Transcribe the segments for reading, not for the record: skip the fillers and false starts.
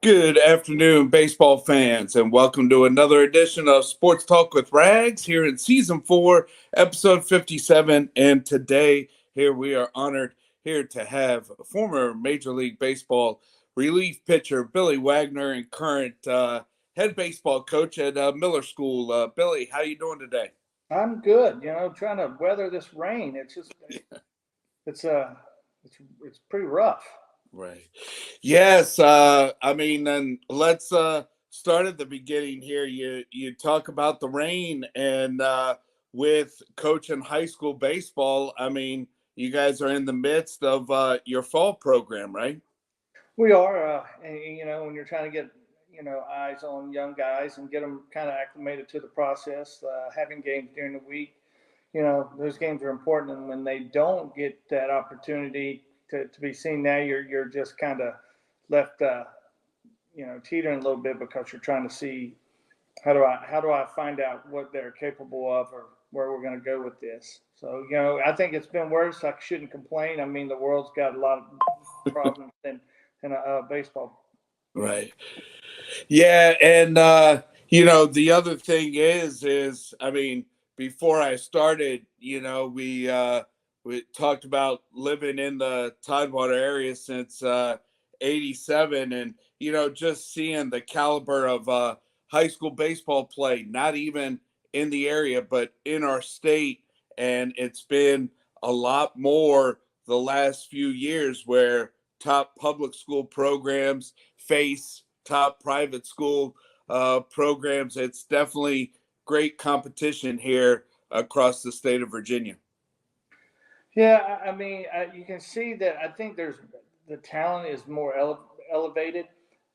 Good afternoon, baseball fans, and welcome to another edition of Sports Talk with Rags here in Season 4, Episode 57. And today, here we are honored here to have former Major League Baseball relief pitcher Billy Wagner and current head baseball coach at Miller School. Billy, how you doing today? I'm good. Trying to weather this rain. It's uh it's pretty rough. Right. Yes. Then let's start at the beginning here. You talk about the rain and with coaching high school baseball. You guys are in the midst of your fall program, right? We are, and when you're trying to get eyes on young guys and get them kind of acclimated to the process, having games during the week. Those games are important, and when they don't get that opportunity to be seen, now you're just kind of left, teetering a little bit because you're trying to see how do I find out what they're capable of or where we're going to go with this. So I think it's been worse. I shouldn't complain. I mean, the world's got a lot of problems than baseball. Right. Yeah, and the other thing before I started, we talked about living in the Tidewater area since '87, and just seeing the caliber of high school baseball play, not even in the area, but in our state, and it's been a lot more the last few years where top public school programs face top private school programs. It's definitely great competition here across the state of Virginia. Yeah, I mean, you can see that. I think there's the talent is more elevated.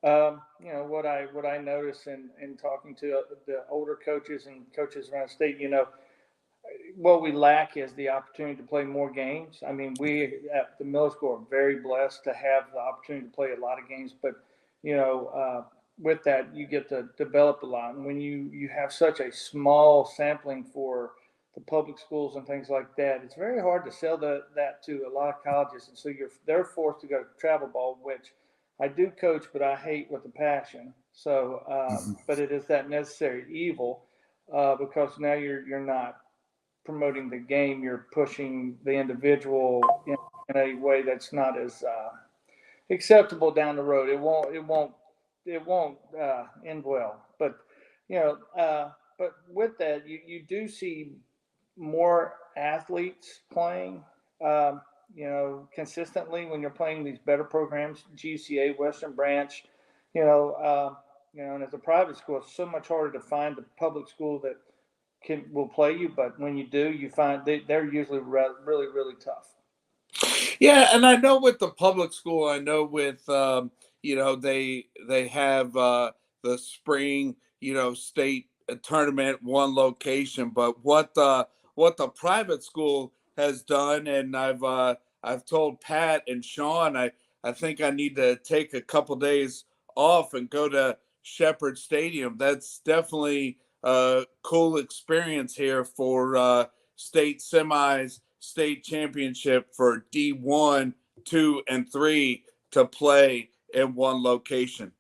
What I notice in talking to the older coaches and coaches around the state, what we lack is the opportunity to play more games. I mean, we at the middle school are very blessed to have the opportunity to play a lot of games, but with that, you get to develop a lot. And when you have such a small sampling for the public schools and things like that, it's very hard to sell that to a lot of colleges. And so they're forced to go to travel ball, which I do coach, but I hate with a passion. So, but it is that necessary evil because now you're not promoting the game, you're pushing the individual in a way that's not as acceptable down the road. It won't end well. But you know, but with that, you do see more athletes playing. Consistently when you're playing these better programs, GCA, Western Branch, and as a private school, it's so much harder to find a public school that will play you. But when you do, you find they're usually really really tough. Yeah, and I know with the public school, I know with they have the spring state tournament one location, but what the private school has done, and I've told Pat and Sean, I think I need to take a couple days off and go to Shepherd Stadium. That's definitely a cool experience here for state semis, state championship for D1, 2, and 3 to play in one location.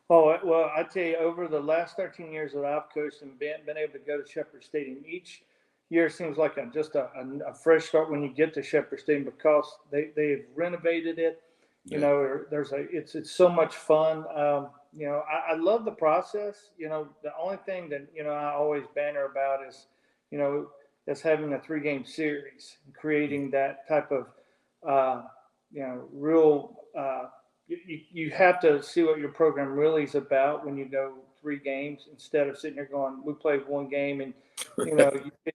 Oh, well, I tell you, over the last 13 years that I've coached and been able to go to Shepherd Stadium, each year seems like just a fresh start when you get to Shepherd Stadium because they've renovated it. Yeah. It's so much fun. I love the process. The only thing that I always banter about is, you know, is having a 3 game series, and creating that type of, real. You have to see what your program really is about when you go 3 games instead of sitting there going, we played 1 game, and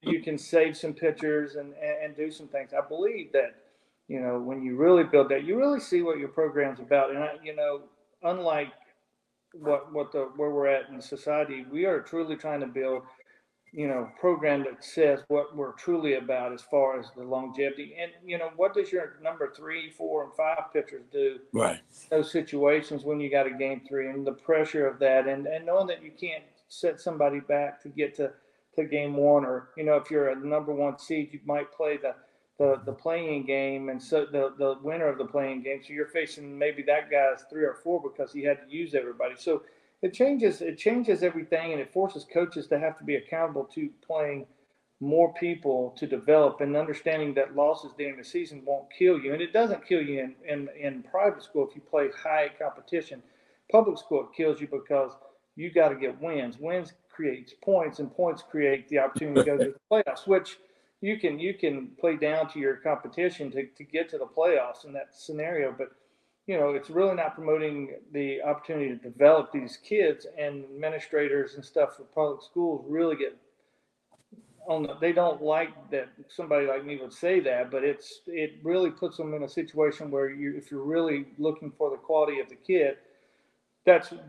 you can save some pictures and do some things. I believe that when you really build that, you really see what your program's about. And unlike where we're at in society, we are truly trying to build program that says what we're truly about as far as the longevity. And what does your number 3, 4, and 5 pitchers do Right. in those situations when you got a game 3 and the pressure of that, and knowing that you can't set somebody back to get to game 1, or if you're a number 1 seed, you might play the the playing game, and so the winner of the playing game. So you're facing maybe that guy's 3 or 4 because he had to use everybody. So it changes everything, and it forces coaches to have to be accountable to playing more people to develop, and understanding that losses during the season won't kill you. And it doesn't kill you in private school if you play high competition. Public school, it kills you because you got to get wins. Wins creates points, and points create the opportunity to go to the playoffs, which you can play down to your competition to get to the playoffs in that scenario. But it's really not promoting the opportunity to develop these kids, and administrators and stuff for public schools really get they don't like that somebody like me would say that, but it really puts them in a situation where if you're really looking for the quality of the kid,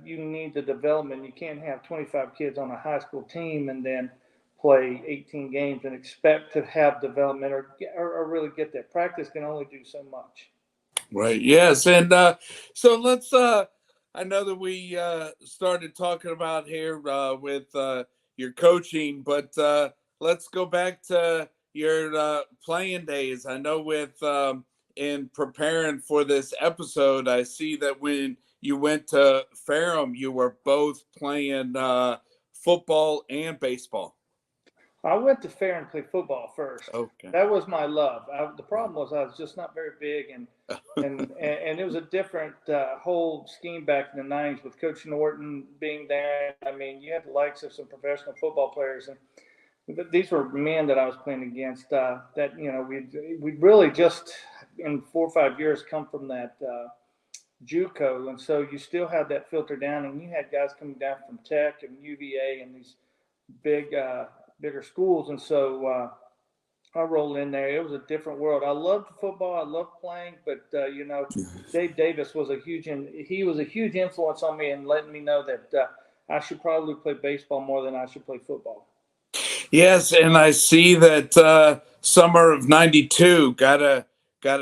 you need the development. You can't have 25 kids on a high school team and then play 18 games and expect to have development or really get that. Practice can only do so much. Right. Yes. And so let's. I know that we started talking about here with your coaching, but let's go back to your playing days. I know with in preparing for this episode, I see that when you went to Ferrum, you were both playing football and baseball. I went to fair and played football first. Okay. That was my love. The problem was I was just not very big, and it was a different whole scheme back in the '90s with Coach Norton being there. I mean, you had the likes of some professional football players, and these were men that I was playing against. That we'd really just in 4 or 5 years come from that JUCO, and so you still had that filter down, and you had guys coming down from Tech and UVA and these bigger schools, and so I rolled in there. It was a different world. I loved football. I loved playing, but Dave Davis was a huge influence on me and letting me know that I should probably play baseball more than I should play football. Yes, and I see that summer of '92 got a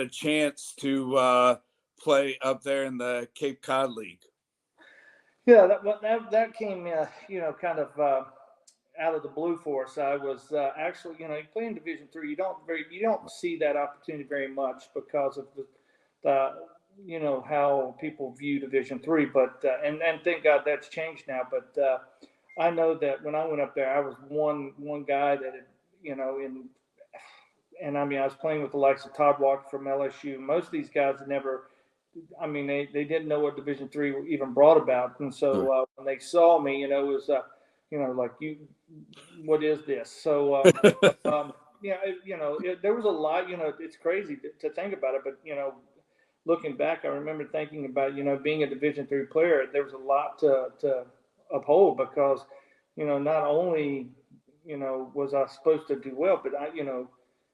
chance to play up there in the Cape Cod League. Yeah, that came kind of out of the blue for us. I was actually, you play in Division III. You don't see that opportunity very much because of the how people view Division III. But and thank God that's changed now. But I know that when I went up there, I was one guy that had, and I mean I was playing with the likes of Todd Walker from LSU. Most of these guys had never. I mean, they didn't know what Division III even brought about, and so when they saw me, it was like what is this? So there was a lot. It's crazy to think about it, but looking back, I remember thinking about being a Division III player. There was a lot to uphold because not only was I supposed to do well, but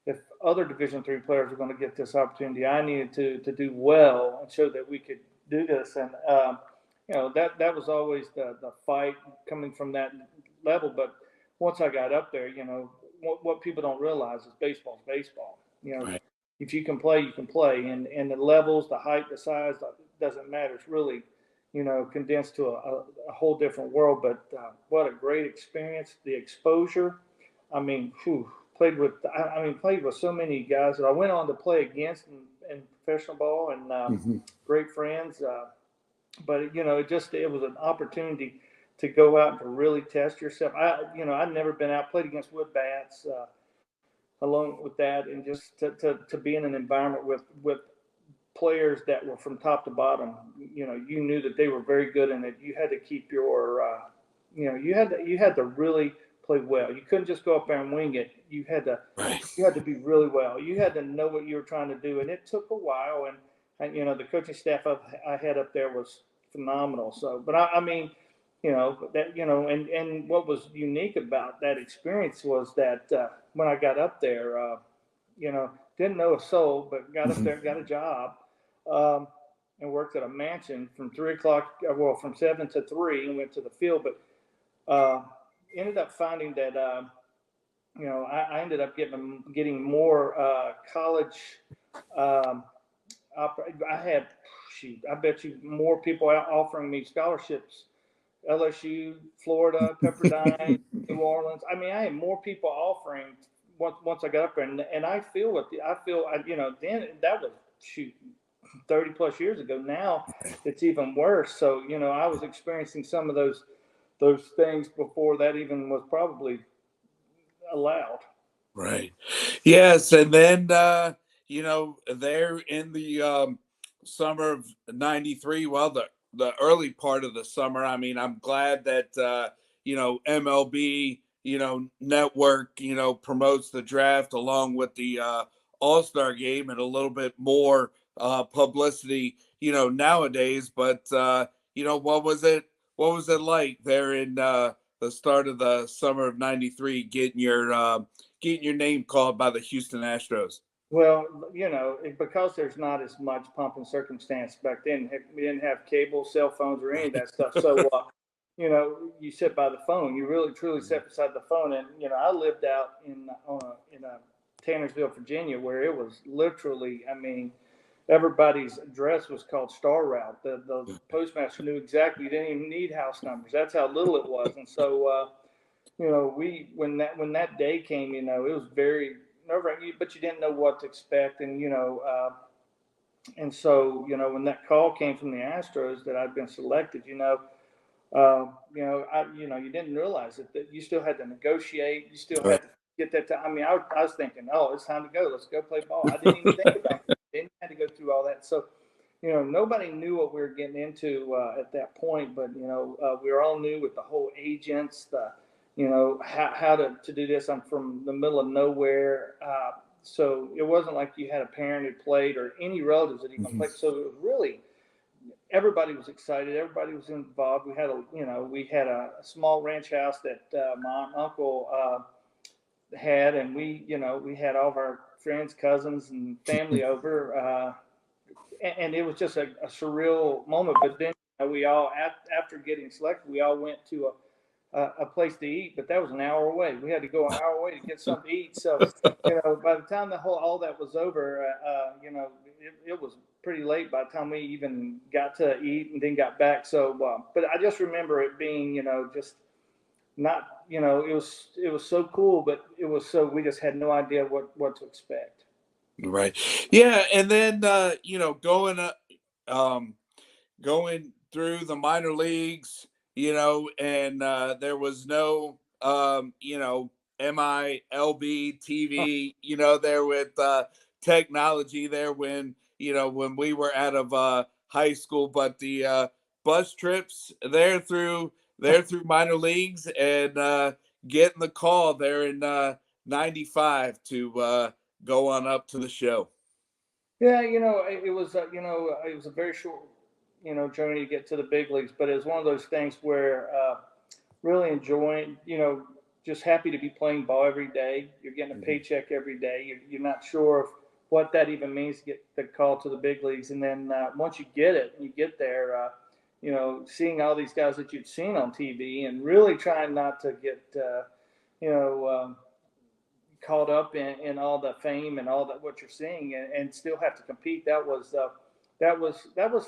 if other Division III players were going to get this opportunity, I needed to do well and show that we could do this. And that was always the fight coming from that level. But once I got up there, what people don't realize is baseball's baseball. Right. If you can play, you can play, and the levels, the height, the size doesn't matter. It's really condensed to a whole different world. But what a great experience! The exposure. I mean, played with so many guys that I went on to play against in professional ball, and great friends. But it was an opportunity to go out and to really test yourself. I'd never been out, played against wood bats, along with that, and just to be in an environment with players that were from top to bottom. You knew that they were very good, and that you had to keep your, you had to really play well. You couldn't just go up there and wing it. You had to be really well. You had to know what you were trying to do, and it took a while. And the coaching staff I had up there was phenomenal. So, but I mean, and what was unique about that experience was that when I got up there, didn't know a soul, but got up there, got a job, and worked at a mansion from 7 to 3, and went to the field, but. Ended up finding that I ended up getting more college. I had, I bet you more people offering me scholarships. LSU, Florida, Pepperdine, New Orleans. I mean, I had more people offering once I got up there, and I feel then that was shoot 30 plus years ago. Now it's even worse. So I was experiencing some of those things before that even was probably allowed. Right. Yes, and then there in the summer of '93, well, the early part of the summer. I mean, I'm glad that MLB network promotes the draft along with the All-Star game and a little bit more publicity nowadays. But what was it? What was it like there in the start of the summer of '93, getting your name called by the Houston Astros? Well, because there's not as much pomp and circumstance back then. We didn't have cable, cell phones, or any of that stuff. So, you sit by the phone. You really, truly sit beside the phone. And I lived out in Tannersville, Virginia, where it was literally. I mean, everybody's address was called Star Route. The postmaster knew exactly. You didn't even need house numbers. That's how little it was. And so, we when that day came, it was very nerve-wracking, but you didn't know what to expect, and so when that call came from the Astros that I'd been selected, you didn't realize it, that you still had to negotiate, you still had to get that time. I mean, I was thinking, oh, it's time to go, let's go play ball. I didn't even think about it. Didn't have to go through all that. So, nobody knew what we were getting into at that point, but we were all new with the whole agents, how to do this. I'm from the middle of nowhere. So it wasn't like you had a parent who played or any relatives that even played. So it was really, everybody was excited. Everybody was involved. We had a small ranch house that my uncle had, and we had all of our friends, cousins, and family over. And it was just a surreal moment. But then we all, after getting selected, we all went to a place to eat, but that was an hour away. We had to go an hour away to get something to eat. So, by the time all that was over, it was pretty late by the time we even got to eat and then got back. So, but I just remember it being, just not, it was so cool, but it was we just had no idea what to expect. Right. Yeah, and then going through the minor leagues, and there was no MILB TV, there with technology there when we were out of high school, but the bus trips there through minor leagues and getting the call there in '95 to go on up to the show. Yeah, it was a very short, journey to get to the big leagues, but it was one of those things where really enjoying, just happy to be playing ball every day. You're getting a paycheck every day. You're not sure of what that even means to get the call to the big leagues, and then once you get it, and you get there, seeing all these guys that you'd seen on TV, and really trying not to get, you know. Caught up in all the fame and all that what you're seeing, and still have to compete. That was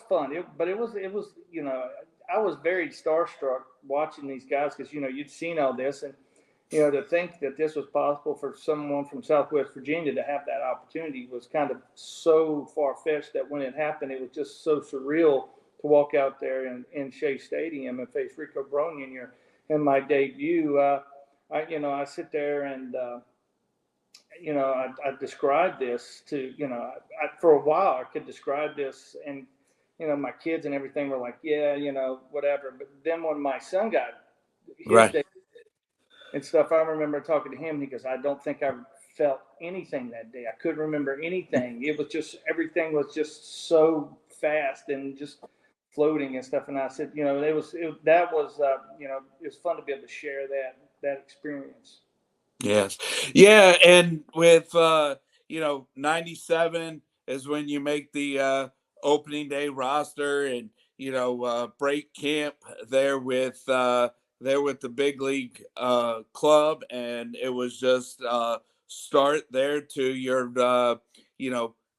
fun. But it was I was very starstruck watching these guys because you'd seen all this, and to think that this was possible for someone from Southwest Virginia to have that opportunity was kind of so far fetched that when it happened, it was just so surreal to walk out there in Shea Stadium and face Rico Brogna in my debut. I sit there and. I described this to, for a while I could describe this, and, my kids and everything were like, yeah, whatever. But then when my son got his day and stuff, I remember talking to him. He goes, I don't think I felt anything that day. I couldn't remember anything. It was just, everything was just so fast and just floating and stuff. And I said, it was fun to be able to share that experience. Yes. Yeah, and with '97 is when you make the opening day roster and break camp there with the big league club, and it was just start there to your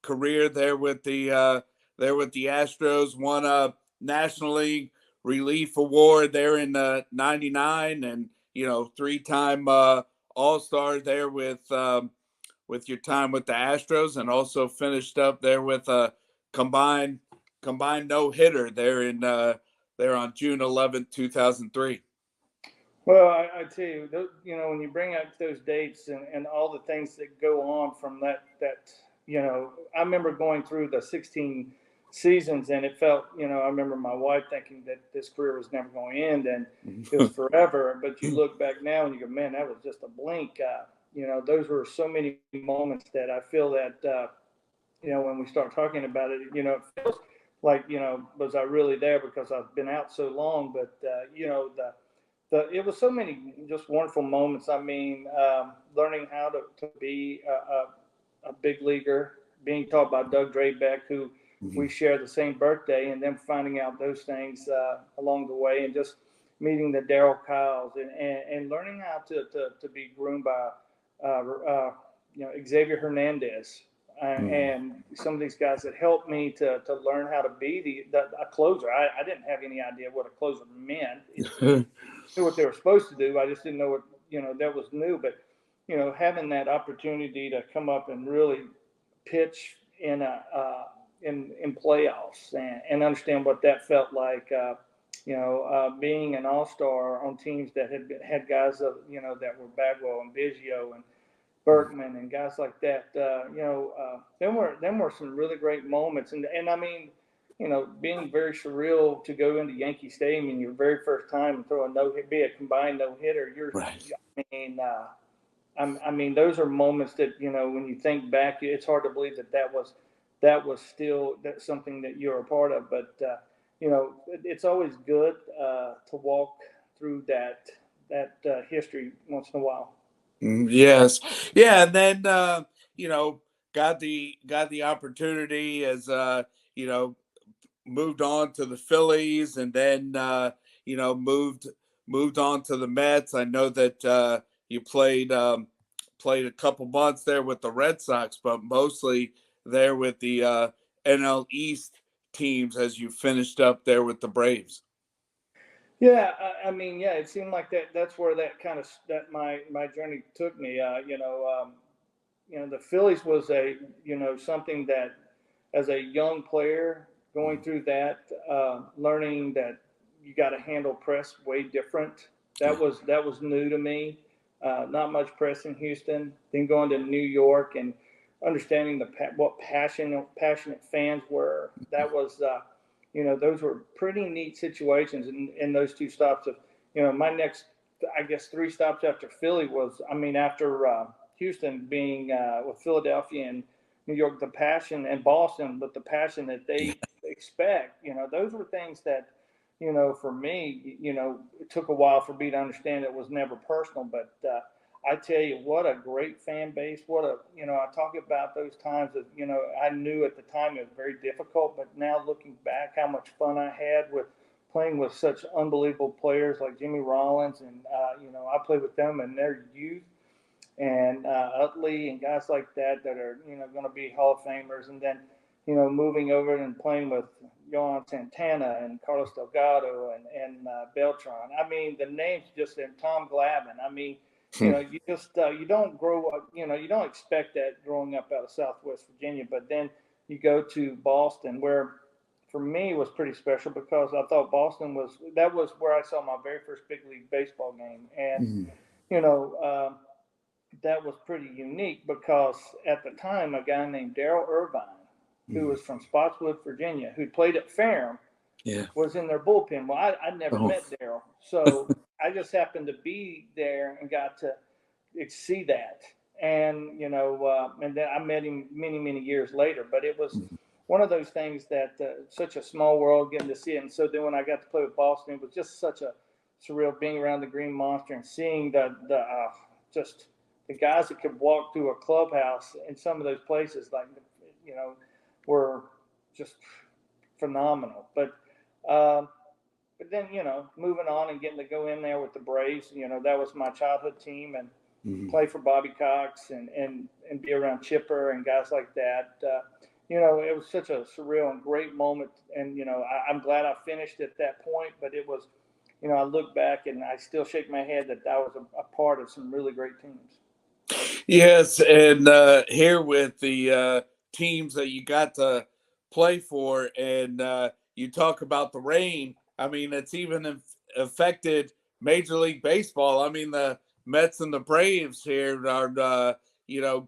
career there with the Astros. Won a National League Relief Award there in '99, and three-time All-Star there with your time with the Astros, and also finished up there with a combined no hitter there in there on June 11th, 2003. Well, I tell you, when you bring up those dates and all the things that go on from I remember going through the 16 seasons, and it felt, I remember my wife thinking that this career was never going to end and it was forever. But you look back now and you go, man, that was just a blink. Those were so many moments that I feel that, when we start talking about it, it feels like, was I really there because I've been out so long? But, it was so many just wonderful moments. I mean, learning how to be a big leaguer, being taught by Doug Drabeck, who we share the same birthday, and then finding out those things along the way, and just meeting the Daryl Kyles and learning how to be groomed by Xavier Hernandez and some of these guys that helped me to learn how to be a closer. I didn't have any idea what a closer meant. Knew what they were supposed to do. I just didn't know what that was new. But having that opportunity to come up and really pitch in in playoffs and understand what that felt like. Being an all-star on teams that had guys that were Bagwell and Biggio and Berkman and guys like that. Them were some really great moments. And I mean, being very surreal to go into Yankee Stadium in your very first time and throw be a combined no hitter. Right. I mean, those are moments that when you think back, it's hard to believe that was still something that you're a part of. But it's always good to walk through that history once in a while. Yes, yeah, and then got the opportunity as moved on to the Phillies, and then moved on to the Mets. I know that you played a couple months there with the Red Sox, but mostly there with the NL East teams as you finished up there with the Braves. Yeah, I mean, yeah, it seemed like that's where that my journey took me. The Phillies was something that as a young player going through that, learning that you got to handle press way different. That was new to me. Not much press in Houston. Then going to New York and understanding what passionate fans were. That was those were pretty neat situations in those two stops. Of my next, I guess, three stops after Philly was, after Houston being with Philadelphia and New York, the passion, and Boston, but the passion that they expect. Those were things that, for me, it took a while for me to understand it was never personal. But I tell you, what a great fan base. I talk about those times that, I knew at the time it was very difficult, but now looking back, how much fun I had with playing with such unbelievable players like Jimmy Rollins. And, I played with them in their youth, and Utley and guys like that are, going to be Hall of Famers. And then, moving over and playing with Johan Santana and Carlos Delgado and Beltran. I mean, the names just, and Tom Glavine. I mean, you just you don't grow up. You don't expect that growing up out of Southwest Virginia. But then you go to Boston, where for me was pretty special because I thought Boston was where I saw my very first big league baseball game, and that was pretty unique because at the time a guy named Darrell Irvine, who was from Spotswood, Virginia, who played at Ferrum, was in their bullpen. Well, I'd never met Darrell, so I just happened to be there and got to see that. And and then I met him many, many years later. But it was one of those things that such a small world, getting to see it. And so then when I got to play with Boston, it was just such a surreal being around the Green Monster and seeing just the guys that could walk through a clubhouse in some of those places, like were just phenomenal. But then moving on and getting to go in there with the Braves, that was my childhood team, and play for Bobby Cox and be around Chipper and guys like that. It was such a surreal and great moment, and I'm glad I finished at that point. But it was I look back and I still shake my head that I was a part of some really great teams. Yes, and here with the teams that you got to play for, and you talk about the rain. I mean, it's even affected Major League Baseball. I mean, the Mets and the Braves here are,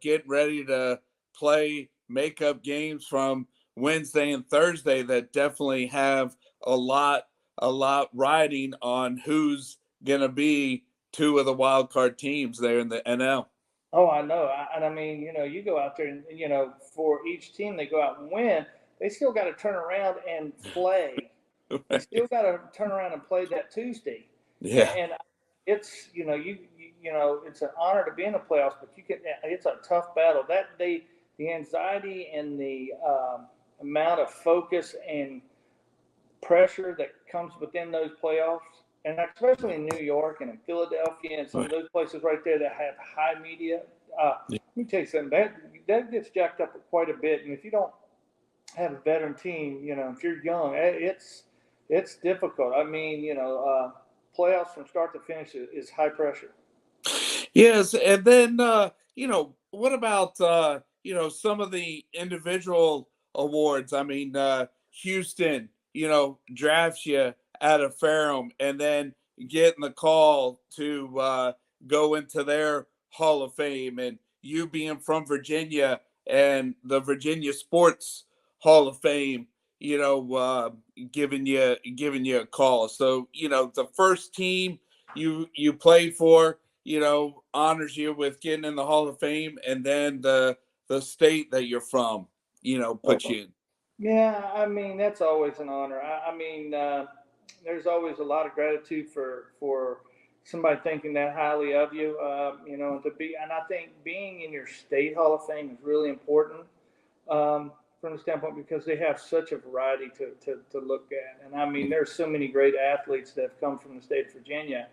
getting ready to play makeup games from Wednesday and Thursday that definitely have a lot, a lot riding on who's going to be two of the wild card teams there in the NL. Oh, I know. And I mean, you go out there and, for each team they go out and win, they still got to turn around and play. They still got to turn around and play that Tuesday. Yeah. And it's, it's an honor to be in the playoffs, but it's a tough battle. That day, the anxiety and the amount of focus and pressure that comes within those playoffs, and especially in New York and in Philadelphia and some of those places right there that have high media. Let me tell you something, that gets jacked up quite a bit. And if you don't have a veteran team, if you're young, it's difficult. I mean, playoffs from start to finish is high pressure. Yes, and then what about some of the individual awards? I mean, Houston, drafts you out of Ferrum, and then getting the call to go into their Hall of Fame, and you being from Virginia and the Virginia Sports Hall of Fame, giving you a call. So the first team you played for honors you with getting in the Hall of Fame, and then the state that you're from, puts you in. Yeah, I mean that's always an honor. I mean, there's always a lot of gratitude for somebody thinking that highly of you. And I think being in your state Hall of Fame is really important from the standpoint because they have such a variety to look at. And I mean, there's so many great athletes that have come from the state of Virginia.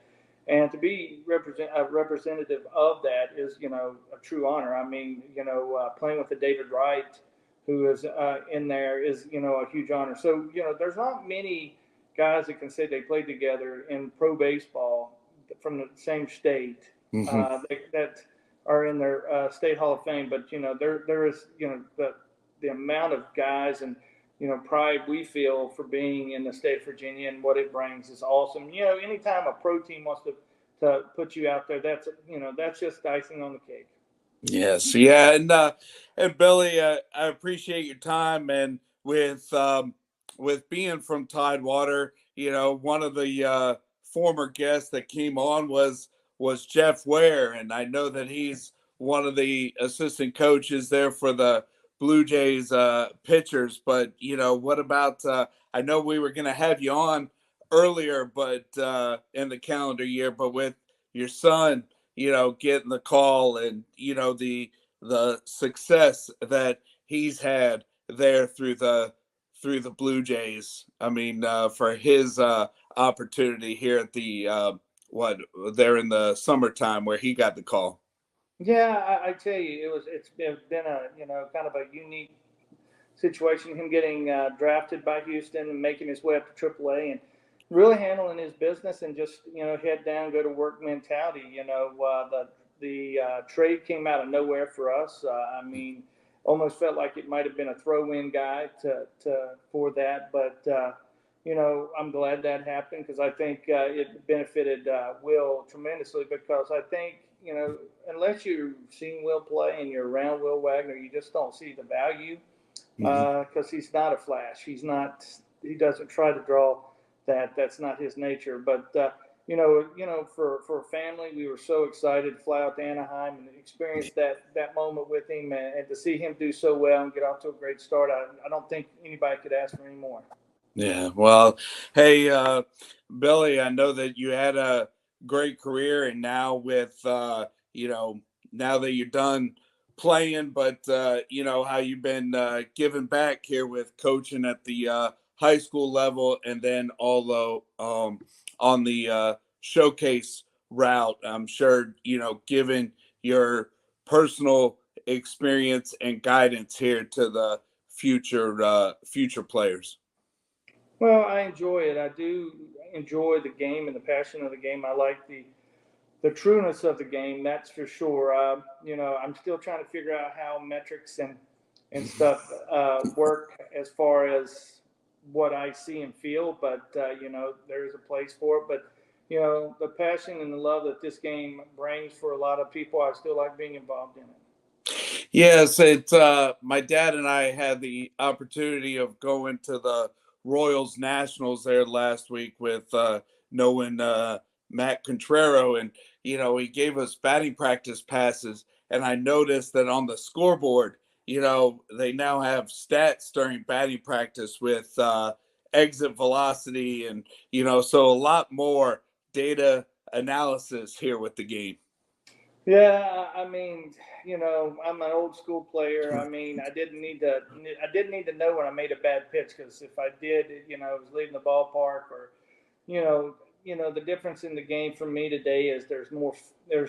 And to be a representative of that is, a true honor. I mean, playing with the David Wright, who is in there, is, a huge honor. So, there's not many guys that can say they played together in pro baseball from the same state that are in their state Hall of Fame. But, there is, the amount of guys and, pride we feel for being in the state of Virginia and what it brings is awesome. Anytime a pro team wants to put you out there, that's just icing on the cake. Yes, yeah, and Billy, I appreciate your time, and with being from Tidewater, one of the former guests that came on was Jeff Ware, and I know that he's one of the assistant coaches there for the Blue Jays pitchers. But what about? I know we were going to have you on earlier, but in the calendar year, but with your son, getting the call, and the success that he's had there through the Blue Jays. I mean, for his opportunity here at the what there in the summertime where he got the call. Yeah, I tell you, it's been a kind of a unique situation. Him getting drafted by Houston and making his way up to AAA and really handling his business and just head down, go to work mentality. The trade came out of nowhere for us. I mean, almost felt like it might have been a throw-in guy for that, but I'm glad that happened because I think it benefited Will tremendously because I think unless you've seen Will play and you're around Will Wagner, you just don't see the value because he's not a flash. He's not. He doesn't try to draw that. That's not his nature. But for a family, we were so excited to fly out to Anaheim and experience that moment with him, and to see him do so well and get off to a great start. I don't think anybody could ask for any more. Yeah. Well, hey, Billy, I know that you had a great career, and now with now that you're done playing, but how you've been giving back here with coaching at the high school level, and then although on the showcase route, I'm sure given your personal experience and guidance here to the future players. Well, I enjoy it. I do enjoy the game and the passion of the game. I like the trueness of the game, that's for sure. I'm still trying to figure out how metrics and stuff work as far as what I see and feel, but there is a place for it. But the passion and the love that this game brings for a lot of people, I still like being involved in it. Yes, it's my dad and I had the opportunity of going to the Royals Nationals there last week with knowing Matt Contrero, and he gave us batting practice passes, and I noticed that on the scoreboard, they now have stats during batting practice with exit velocity, and so a lot more data analysis here with the game. Yeah, I mean, I'm an old school player. I mean, I didn't need to know when I made a bad pitch because if I did, I was leaving the ballpark or, you know, the difference in the game for me today is there's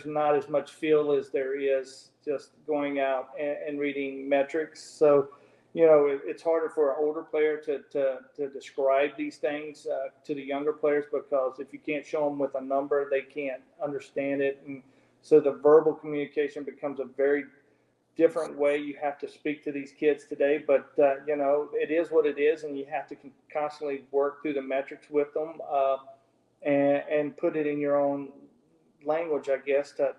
not as much feel as there is just going out and reading metrics. So, it's harder for an older player to describe these things to the younger players because if you can't show them with a number, they can't understand it. And so the verbal communication becomes a very different way you have to speak to these kids today. But it is what it is, and you have to constantly work through the metrics with them and put it in your own language, I guess, to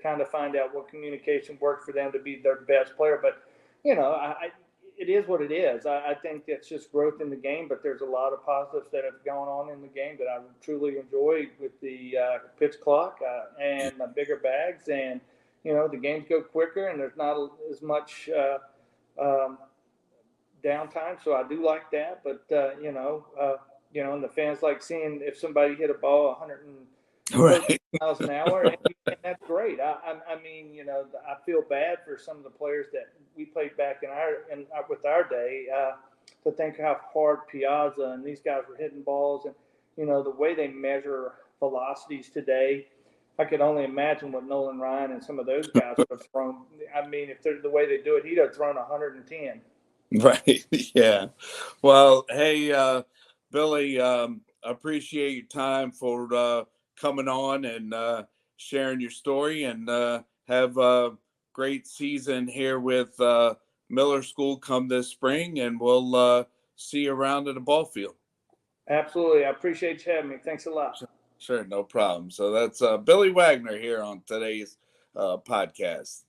kind of find out what communication works for them to be their best player. But it is what it is. I think that's just growth in the game, but there's a lot of positives that have gone on in the game that I truly enjoy with the pitch clock and the bigger bags, and the games go quicker and there's not as much um, downtime. So I do like that, but and the fans like seeing if somebody hit a ball 113 Right. miles an hour, and that's great. I mean, I feel bad for some of the players that we played back with our day. To think how hard Piazza and these guys were hitting balls, and the way they measure velocities today. I could only imagine what Nolan Ryan and some of those guys would have thrown. I mean, if they're the way they do it, he'd have thrown 110. Right. Yeah. Well, hey, Billy, appreciate your time for coming on and sharing your story, and have a great season here with Miller School come this spring, and we'll see you around at the ball field. Absolutely. I appreciate you having me. Thanks a lot. Sure, sure, no problem. So that's Billy Wagner here on today's podcast.